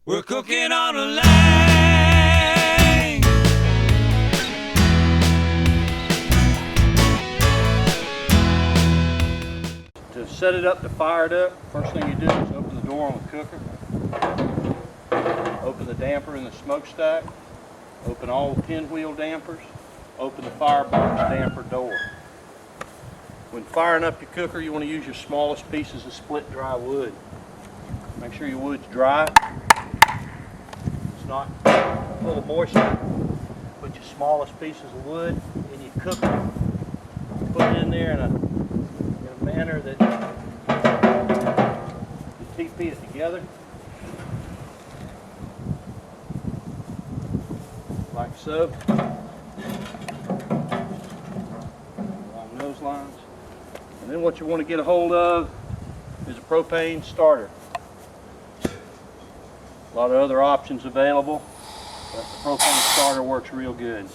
We're cooking on a lane. To set it up, to fire it up, first thing you do is open the door on the cooker, open the damper in the smokestack, open all the pinwheel dampers, open the firebox damper door. When firing up your cooker, you want to use your smallest pieces of split dry wood. Make sure your wood's dry. It's not full of moisture. Put your smallest pieces of wood in your cooker. Put it in there in a manner that you TP it together. Like so. Along those lines. And then what you want to get a hold of is a propane starter. A lot of other options available, but the propane starter works real good.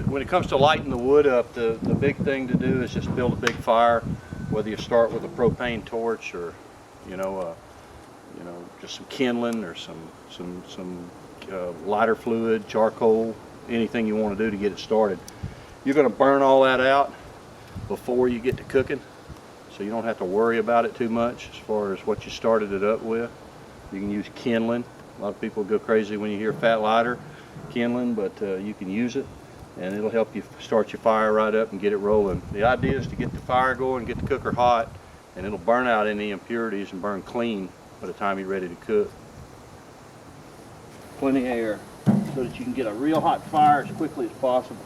When it comes to lighting the wood up, the big thing to do is just build a big fire, whether you start with a propane torch or just some kindling or some lighter fluid, charcoal, anything you want to do to get it started. You're going to burn all that out before you get to cooking, so you don't have to worry about it too much as far as what you started it up with. You can use kindling. A lot of people go crazy when you hear fat lighter kindling, but you can use it, and it'll help you start your fire right up and get it rolling. The idea is to get the fire going, get the cooker hot, and it'll burn out any impurities and burn clean by the time you're ready to cook. Plenty of air so that you can get a real hot fire as quickly as possible.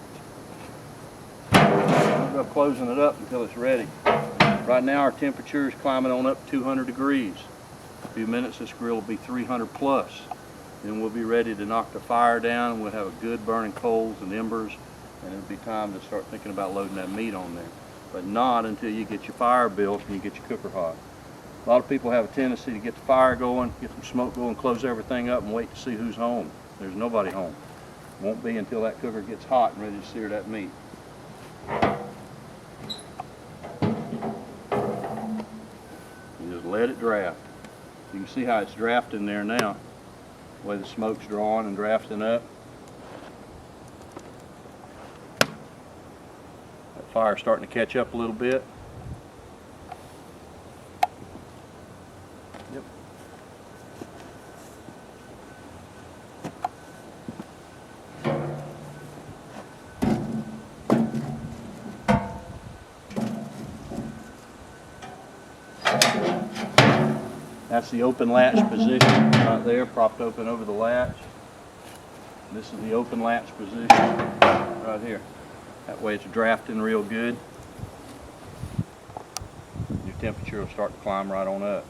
We're going to closing it up until it's ready. Right now our temperature is climbing on up 200 degrees. In a few minutes this grill will be 300 plus. Then we'll be ready to knock the fire down, and we'll have a good burning coals and embers, and it'll be time to start thinking about loading that meat on there. But not until you get your fire built and you get your cooker hot. A lot of people have a tendency to get the fire going, get some smoke going, close everything up and wait to see who's home. There's nobody home. It won't be until that cooker gets hot and ready to sear that meat. You just let it draft. You can see how it's drafting there now. The way the smoke's drawing and drafting up. That fire's starting to catch up a little bit. Yep. That's the open latch position right there, propped open over the latch. This is the open latch position right here. That way it's drafting real good. Your temperature will start to climb right on up.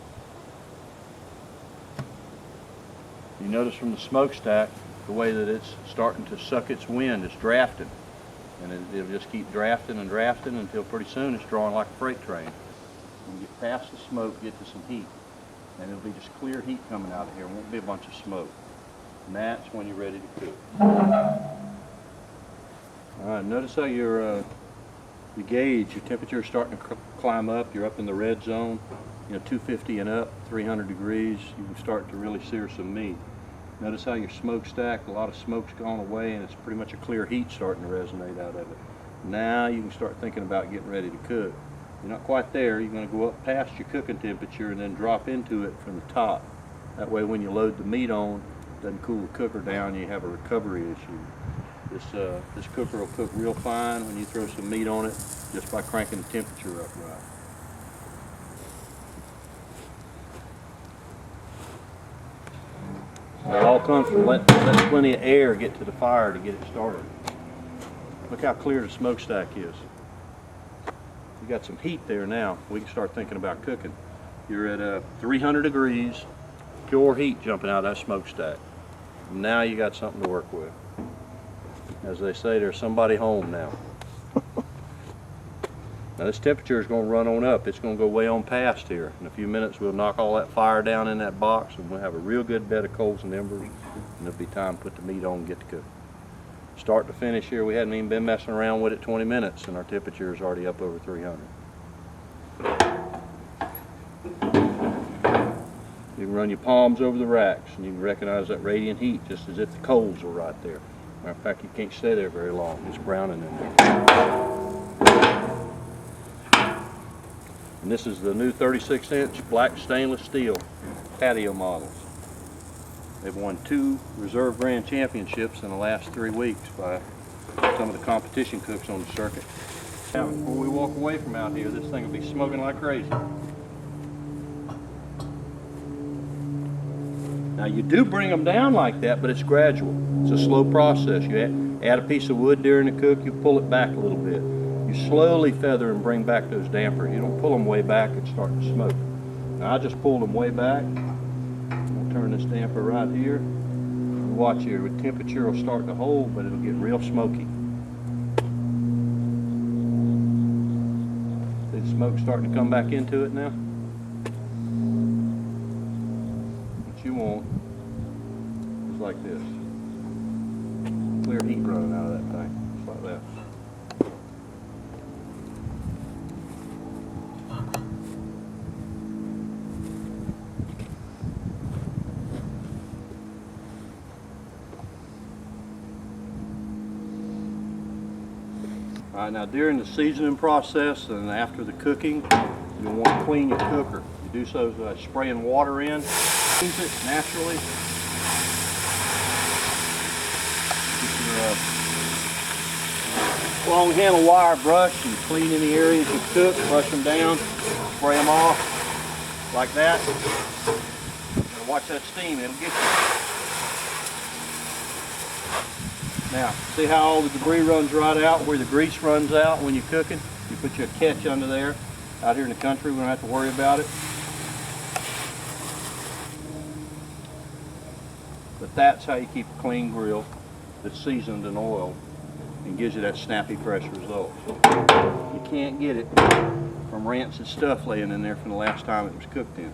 You notice from the smokestack the way that it's starting to suck its wind. It's drafting, and it'll just keep drafting and drafting until pretty soon it's drawing like a freight train. When you get past the smoke, get to some heat. And it'll be just clear heat coming out of here. It won't be a bunch of smoke. And that's when you're ready to cook. All right, notice how your gauge, your temperature is starting to climb up. You're up in the red zone, 250 and up, 300 degrees. You can start to really sear some meat. Notice how your smokestack, a lot of smoke's gone away, and it's pretty much a clear heat starting to resonate out of it. Now you can start thinking about getting ready to cook. You're not quite there. You're going to go up past your cooking temperature and then drop into it from the top. That way when you load the meat on, it doesn't cool the cooker down, you have a recovery issue. This cooker will cook real fine when you throw some meat on it just by cranking the temperature up right. It all comes from letting plenty of air get to the fire to get it started. Look how clear the smokestack is. You got some heat there now. We can start thinking about cooking. You're at 300 degrees, pure heat jumping out of that smokestack. Now you got something to work with. As they say, there's somebody home now. Now this temperature is going to run on up. It's going to go way on past here. In a few minutes we'll knock all that fire down in that box and we'll have a real good bed of coals and embers, and it'll be time to put the meat on and get to cook. Start to finish here, we hadn't even been messing around with it 20 minutes and our temperature is already up over 300. You can run your palms over the racks and you can recognize that radiant heat just as if the coals were right there. Matter of fact, you can't stay there very long. It's browning in there. And this is the new 36-inch black stainless steel patio models. They've won 2 Reserve Grand Championships in the last 3 weeks by some of the competition cooks on the circuit. Now, before we walk away from out here, this thing will be smoking like crazy. Now you do bring them down like that, but it's gradual. It's a slow process. You add a piece of wood during the cook, you pull it back a little bit. You slowly feather and bring back those dampers. You don't pull them way back and start to smoke. Now I just pulled them way back. I'll turn this damper right here. Watch here, the temperature will start to hold, but it'll get real smoky. See the smoke starting to come back into it now? What you want is like this. Clear heat running out of that thing, just like that. All right, now during the seasoning process and after the cooking, you'll want to clean your cooker. You do so by spraying water in, cleans it naturally. Get your long handle wire brush and clean any areas you cook, brush them down, spray them off like that. Now watch that steam, it'll get you. Now, see how all the debris runs right out where the grease runs out when you're cooking? You put your catch under there. Out here in the country, we don't have to worry about it. But that's how you keep a clean grill that's seasoned in oil and gives you that snappy, fresh result. You can't get it from rancid stuff laying in there from the last time it was cooked in.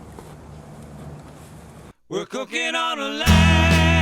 We're cooking on a line.